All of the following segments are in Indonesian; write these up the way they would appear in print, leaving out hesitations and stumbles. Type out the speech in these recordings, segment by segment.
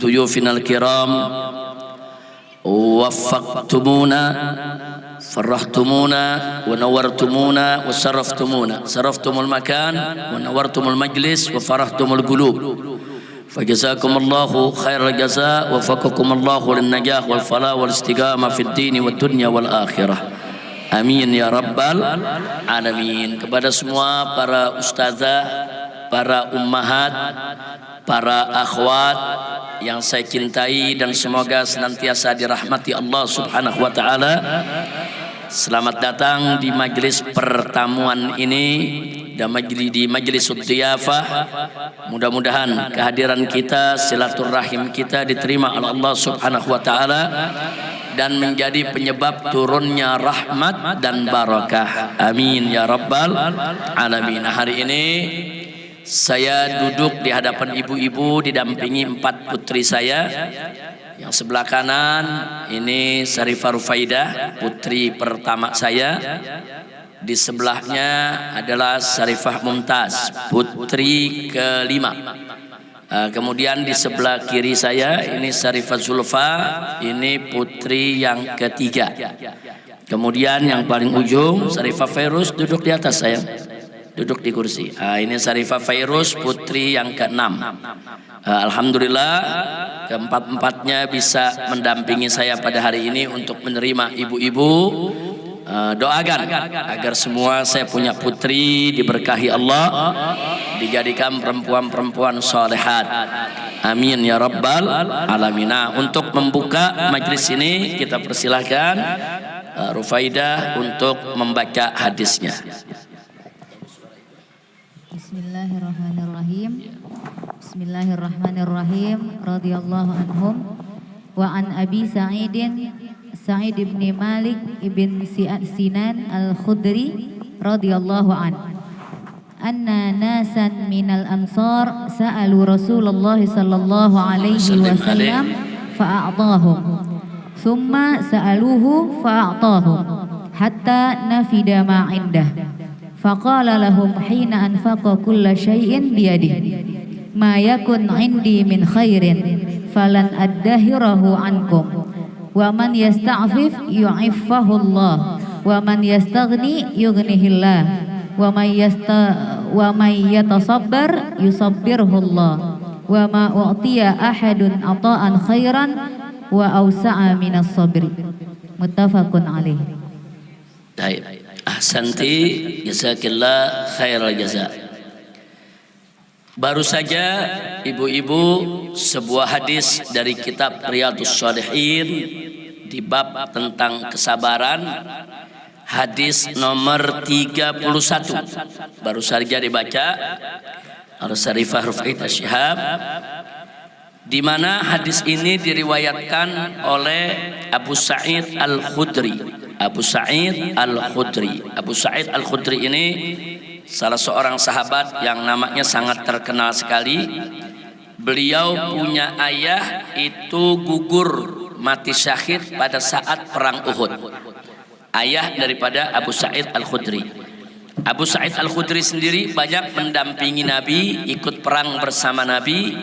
ضيوفنا الكرام وفقتمونا فرحتمونا ونورتمونا وشرفتمونا شرفتم المكان ونورتم المجلس وفرحتم القلوب فجزاكم الله خير الجزاء ووفقكم الله للنجاح والفلاح والاستقامة في الدين والدنيا والآخرة amin ya rabbal alamin. Kepada semua para ustazah, para ummahat, para akhwat yang saya cintai dan semoga senantiasa dirahmati Allah Subhanahu wa taala. Selamat datang di majelis pertemuan ini dan di majelis dhiyafah. Mudah-mudahan kehadiran kita, silaturahim kita diterima oleh Allah Subhanahu wa taala dan menjadi penyebab turunnya rahmat dan barakah. Amin ya rabbal alamin. Hari ini saya duduk di hadapan ibu-ibu didampingi 4 putri saya. Yang sebelah kanan ini Syarifah Rufaidah, putri pertama saya. Di sebelahnya adalah Syarifah Mumtaz, putri kelima. Kemudian di sebelah kiri saya ini Syarifah Zulfa, ini putri yang ketiga. Kemudian yang paling ujung Syarifah Fairuz duduk di atas saya, duduk di kursi. Ini Syarifah Fairuz, putri yang keenam. Alhamdulillah keempat-empatnya bisa mendampingi saya pada hari ini untuk menerima ibu-ibu. Doakan agar semua saya punya putri diberkahi Allah, dijadikan perempuan-perempuan solehat. Amin ya rabbal alamin. Untuk membuka majlis ini kita persilahkan Rufaidah untuk membaca hadisnya. Bismillahirrahmanirrahim. Bismillahirrahmanirrahim. Radhiyallahu anhum wa an Abi Sa'id ibn Malik ibn Sinan al-Khudri radhiyallahu an. Anna nasan minal ansar sa'alu Rasulullah sallallahu alaihi wasallam fa'a'tahum. Thumma sa'aluhu fa'a'tahum hatta nafida ma 'indah. Faqala lahum hina anfaqa kulla shay'in biyadihi ma yakun 'indi min khairin falan addahirahu ankum. Wa man yasta'fif yu'iffahu Allah wa man yastaghni yughnihillah wa man yatasabbar yusabbirhu Allah wa ma u'tiya ahadun ata'an khairan wa awsa'a minas sabri. Muttafaqun alaih. Baik, ahsanti, jazakillah khairal jaza. Baru saja ibu-ibu sebuah hadis dari kitab Riyadhus Shalihin di bab tentang kesabaran, hadis nomor 31 baru saja dibaca oleh Syarifah Rufaidah Syihab, di mana hadis ini diriwayatkan oleh Abu Sa'id Al-Khudri. Abu Sa'id Al-Khudri. Abu Sa'id Al-Khudri ini salah seorang sahabat yang namanya sangat terkenal sekali. Beliau punya ayah itu gugur mati syahid pada saat perang Uhud. Ayah daripada Abu Sa'id Al-Khudri. Abu Sa'id Al-Khudri sendiri banyak mendampingi Nabi, ikut perang bersama Nabi,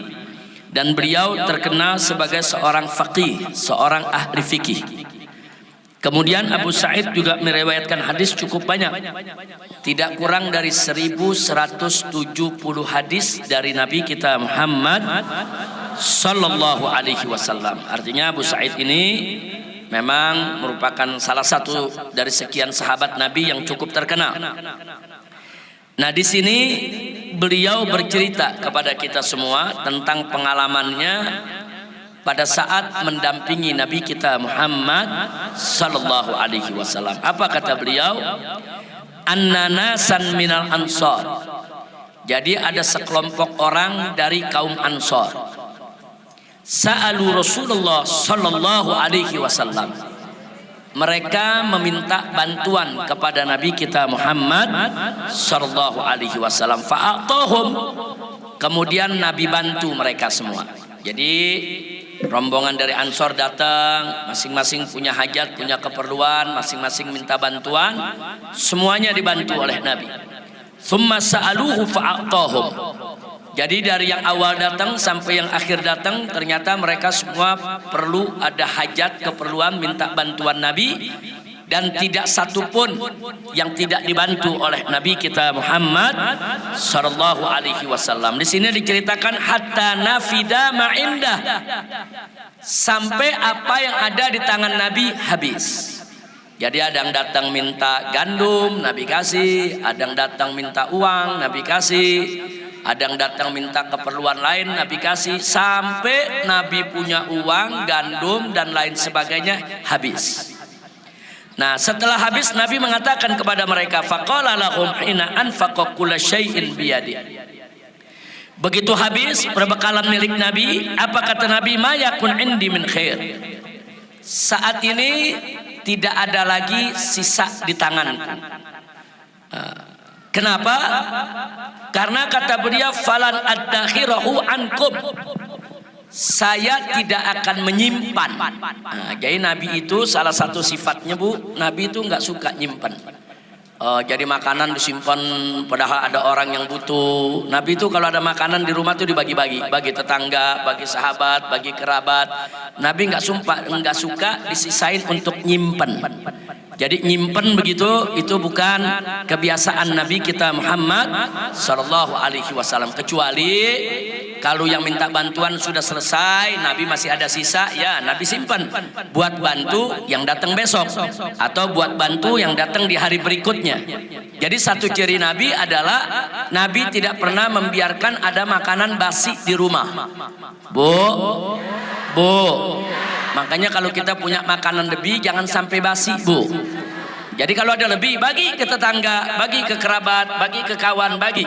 dan beliau terkenal sebagai seorang faqih, seorang ahli fikih. Kemudian Abu Sa'id juga meriwayatkan hadis cukup banyak, tidak kurang dari 1170 hadis dari Nabi kita Muhammad sallallahu alaihi wasallam. Artinya Abu Sa'id ini memang merupakan salah satu dari sekian sahabat Nabi yang cukup terkenal. Nah, di sini beliau bercerita kepada kita semua tentang pengalamannya pada saat mendampingi Nabi kita Muhammad sallallahu alaihi wasallam. Apa kata beliau? Annanasan minal ansar. Jadi ada sekelompok orang dari kaum Ansar. Sa'alu Rasulullah sallallahu alaihi wasallam. Mereka meminta bantuan kepada Nabi kita Muhammad sallallahu alaihi wasallam. Fa'atahum. Kemudian Nabi bantu mereka semua. Jadi rombongan dari Ansor datang, masing-masing punya hajat, punya keperluan, masing-masing minta bantuan, semuanya dibantu oleh Nabi. Tsumma sa'aluhu fa'atahum. Jadi dari yang awal datang sampai yang akhir datang, ternyata mereka semua perlu ada hajat, keperluan minta bantuan Nabi, dan tidak satupun yang tidak dibantu oleh Nabi kita Muhammad sallallahu alaihi wasallam. Di sini diceritakan hatta nafida ma indah, sampai apa yang ada di tangan Nabi habis. Jadi ada yang datang minta gandum, Nabi kasih. Ada yang datang minta uang, Nabi kasih. Ada yang datang minta keperluan lain, Nabi kasih. Sampai Nabi punya uang, gandum, dan lain sebagainya habis. Nah, setelah habis Nabi mengatakan kepada mereka, faqala lahum hina anfaqa kulla syai'in biyadi. Begitu habis perbekalan milik Nabi, apa kata Nabi? Ma yakun indi min khair. Saat ini tidak ada lagi sisa di tanganku. Kenapa? Karena kata beliau, falan addakhirahu ankum. Saya tidak akan menyimpan. Jadi Nabi itu salah satu sifatnya, Bu, Nabi itu nggak suka nyimpan. Jadi makanan disimpan padahal ada orang yang butuh. Nabi itu kalau ada makanan di rumah itu dibagi-bagi, bagi tetangga, bagi sahabat, bagi kerabat. Nabi nggak suka disisain untuk nyimpan. Jadi nyimpen begitu, itu bukan kebiasaan Nabi kita Muhammad sallallahu alaihi wasallam. Kecuali kalau yang minta bantuan sudah selesai, Nabi masih ada sisa, ya Nabi simpan buat bantu yang datang besok, atau buat bantu yang datang di hari berikutnya. Jadi satu ciri Nabi adalah Nabi tidak pernah membiarkan ada makanan basi di rumah. Bu, makanya kalau kita punya makanan lebih jangan sampai basi, Bu. Jadi kalau ada lebih, bagi ke tetangga, bagi ke kerabat, bagi ke kawan, bagi.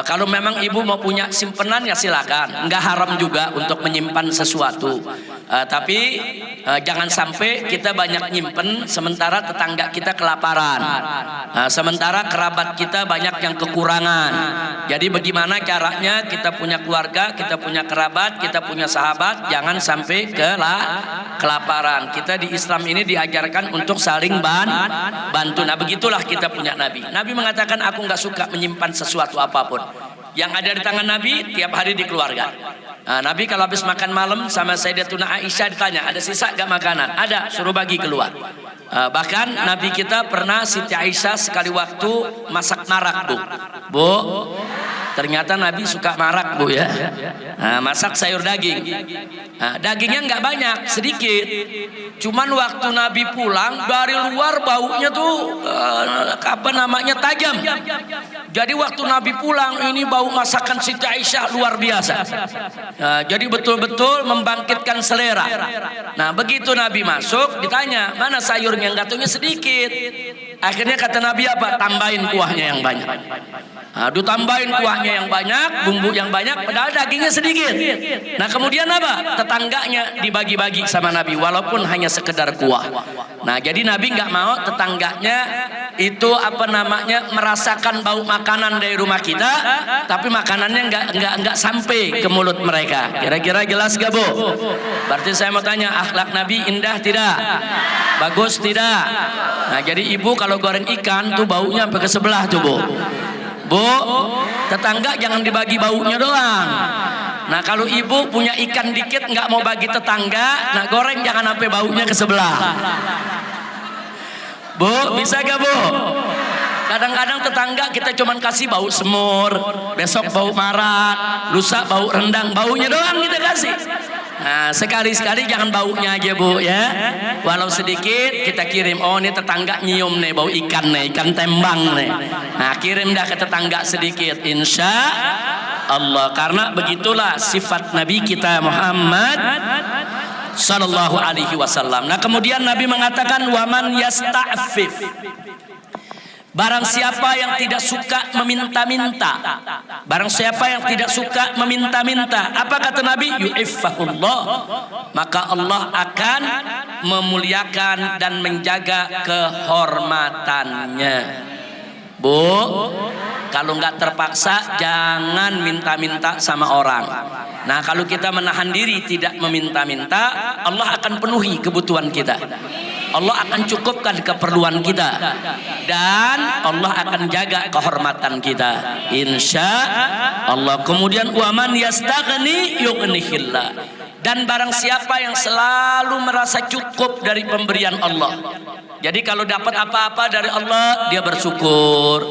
Kalau memang ibu mau punya simpenan ya silakan. Enggak haram juga untuk menyimpan sesuatu. Tapi jangan sampai kita banyak nyimpen sementara tetangga kita kelaparan. Sementara kerabat kita banyak yang kekurangan. Jadi bagaimana caranya kita punya keluarga, kita punya kerabat, kita punya sahabat, jangan sampai kelaparan. Kita di Islam ini diajarkan untuk saling bantu. Nah begitulah kita punya Nabi. Nabi mengatakan, aku nggak suka menyimpan sesuatu apapun. Yang ada di tangan Nabi tiap hari dikeluarkan. Nabi kalau habis makan malam sama Sayyidatuna Aisyah ditanya, ada sisa gak makanan? Ada, suruh bagi keluar. Bahkan Nabi kita pernah Siti Aisyah sekali waktu masak marak, Bu. Ternyata Nabi suka marak, Bu, ya. Masak sayur daging. Dagingnya nggak banyak, sedikit. Cuman waktu Nabi pulang dari luar baunya tuh tajam. Jadi waktu Nabi pulang ini bau masakan Siti Aisyah luar biasa. Jadi betul-betul membangkitkan selera. Nah begitu Nabi masuk ditanya, mana sayurnya? Nggak tahunya sedikit. Akhirnya kata Nabi apa? Tambahin kuahnya yang banyak. Ditambahin kuahnya yang banyak, bumbu yang banyak, padahal dagingnya sedikit. Nah kemudian apa? Tetangganya dibagi-bagi sama Nabi, walaupun hanya sekedar kuah. Nah jadi Nabi nggak mau tetangganya itu merasakan bau makanan dari rumah kita, tapi makanannya nggak sampai ke mulut mereka. Kira-kira jelas gak, Bu? Berarti saya mau tanya, akhlak Nabi indah tidak? Bagus tidak? Nah jadi ibu kalau goreng ikan tuh baunya sampai ke sebelah tuh, Bu, tetangga jangan dibagi baunya doang. Nah kalau ibu punya ikan dikit nggak mau bagi tetangga, nah goreng jangan sampai baunya ke sebelah. Bu, bisa gak, Bu? Kadang-kadang tetangga kita cuman kasih bau semur, besok bau marat, lusa bau rendang, baunya doang kita kasih. Nah sekali-sekali jangan baunya aja, Bu, ya. Walau sedikit kita kirim, oh ini tetangga nyium nih bau ikan nih, ikan tembang nih. Nah kirim dah ke tetangga sedikit, insya Allah. Karena begitulah sifat Nabi kita Muhammad sallallahu alaihi wasallam. Nah kemudian Nabi mengatakan, waman yasta'fif, barang siapa yang tidak suka meminta-minta, barang siapa yang tidak suka meminta-minta, apa kata Nabi? Yu'iffahullah, maka Allah akan memuliakan dan menjaga kehormatannya. Bu, kalau nggak terpaksa jangan minta-minta sama orang. Nah, kalau kita menahan diri tidak meminta-minta, Allah akan penuhi kebutuhan kita. Allah akan cukupkan keperluan kita, dan Allah akan jaga kehormatan kita, insya Allah. Kemudian waman yastaghni yughnihillah, dan barang siapa yang selalu merasa cukup dari pemberian Allah. Jadi kalau dapat apa-apa dari Allah dia bersyukur,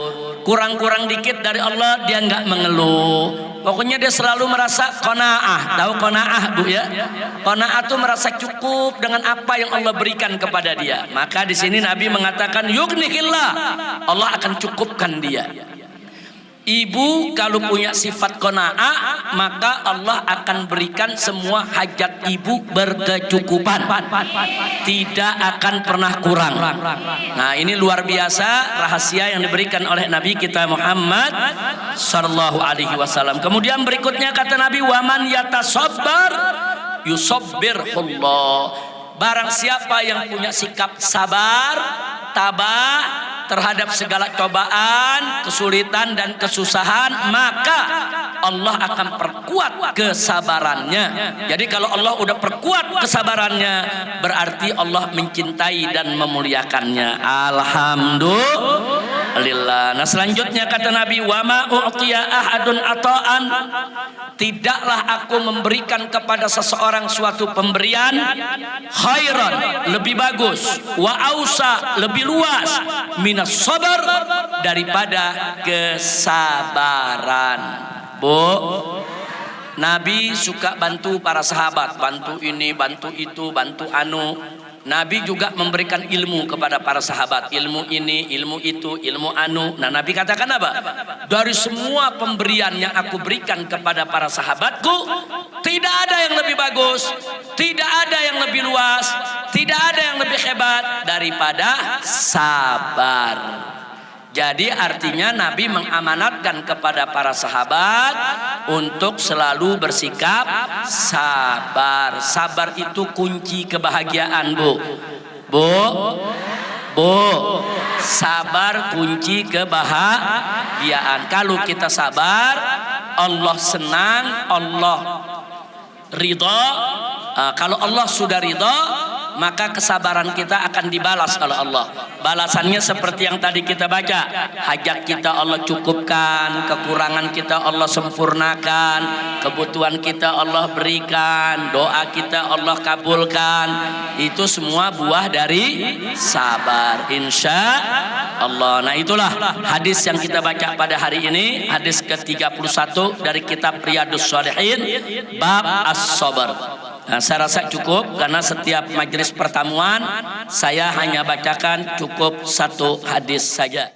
kurang-kurang dikit dari Allah dia nggak mengeluh. Pokoknya dia selalu merasa qanaah. Tahu qanaah, Bu, ya? Qanaah itu merasa cukup dengan apa yang Allah berikan kepada dia. Maka di sini Nabi mengatakan yughnihillah, Allah akan cukupkan dia. Ibu kalau punya sifat qanaah, maka Allah akan berikan semua hajat ibu berkecukupan, tidak akan pernah kurang. Nah, ini luar biasa rahasia yang diberikan oleh Nabi kita Muhammad sallallahu alaihi wasallam. Kemudian berikutnya kata Nabi, waman yatasabbar yusabbirullah. Barang siapa yang punya sikap sabar, tabah terhadap segala cobaan, kesulitan dan kesusahan, maka Allah akan perkuat kesabarannya. Jadi kalau Allah udah perkuat kesabarannya, berarti Allah mencintai dan memuliakannya. Alhamdulillah. Nah, selanjutnya kata Nabi, wa ma u'tiya ahadun ata'an, tidaklah aku memberikan kepada seseorang suatu pemberian khairan, lebih bagus, wa ausa, lebih luas, minas sabar, daripada kesabaran. Bu, Nabi suka bantu para sahabat, bantu ini, bantu itu, bantu anu. Nabi juga memberikan ilmu kepada para sahabat, ilmu ini, ilmu itu, ilmu anu. Nah, Nabi katakan apa? Dari semua pemberian yang aku berikan kepada para sahabatku, tidak ada yang lebih bagus, tidak ada yang lebih luas, tidak ada yang lebih hebat daripada sabar. Jadi artinya Nabi mengamanatkan kepada para sahabat untuk selalu bersikap sabar. Sabar itu kunci kebahagiaan, Bu. Sabar kunci kebahagiaan. Kalau kita sabar, Allah senang, Allah ridha. Kalau Allah sudah ridha, maka kesabaran kita akan dibalas oleh Allah. Balasannya seperti yang tadi kita baca, hajat kita Allah cukupkan, kekurangan kita Allah sempurnakan, kebutuhan kita Allah berikan, doa kita Allah kabulkan. Itu semua buah dari sabar, insya Allah. Nah, itulah hadis yang kita baca pada hari ini, hadis ke-31 dari kitab Riyadhus Shalihin, bab as-sabar. Nah, saya rasa cukup karena setiap majelis pertemuan saya hanya bacakan cukup satu hadis saja.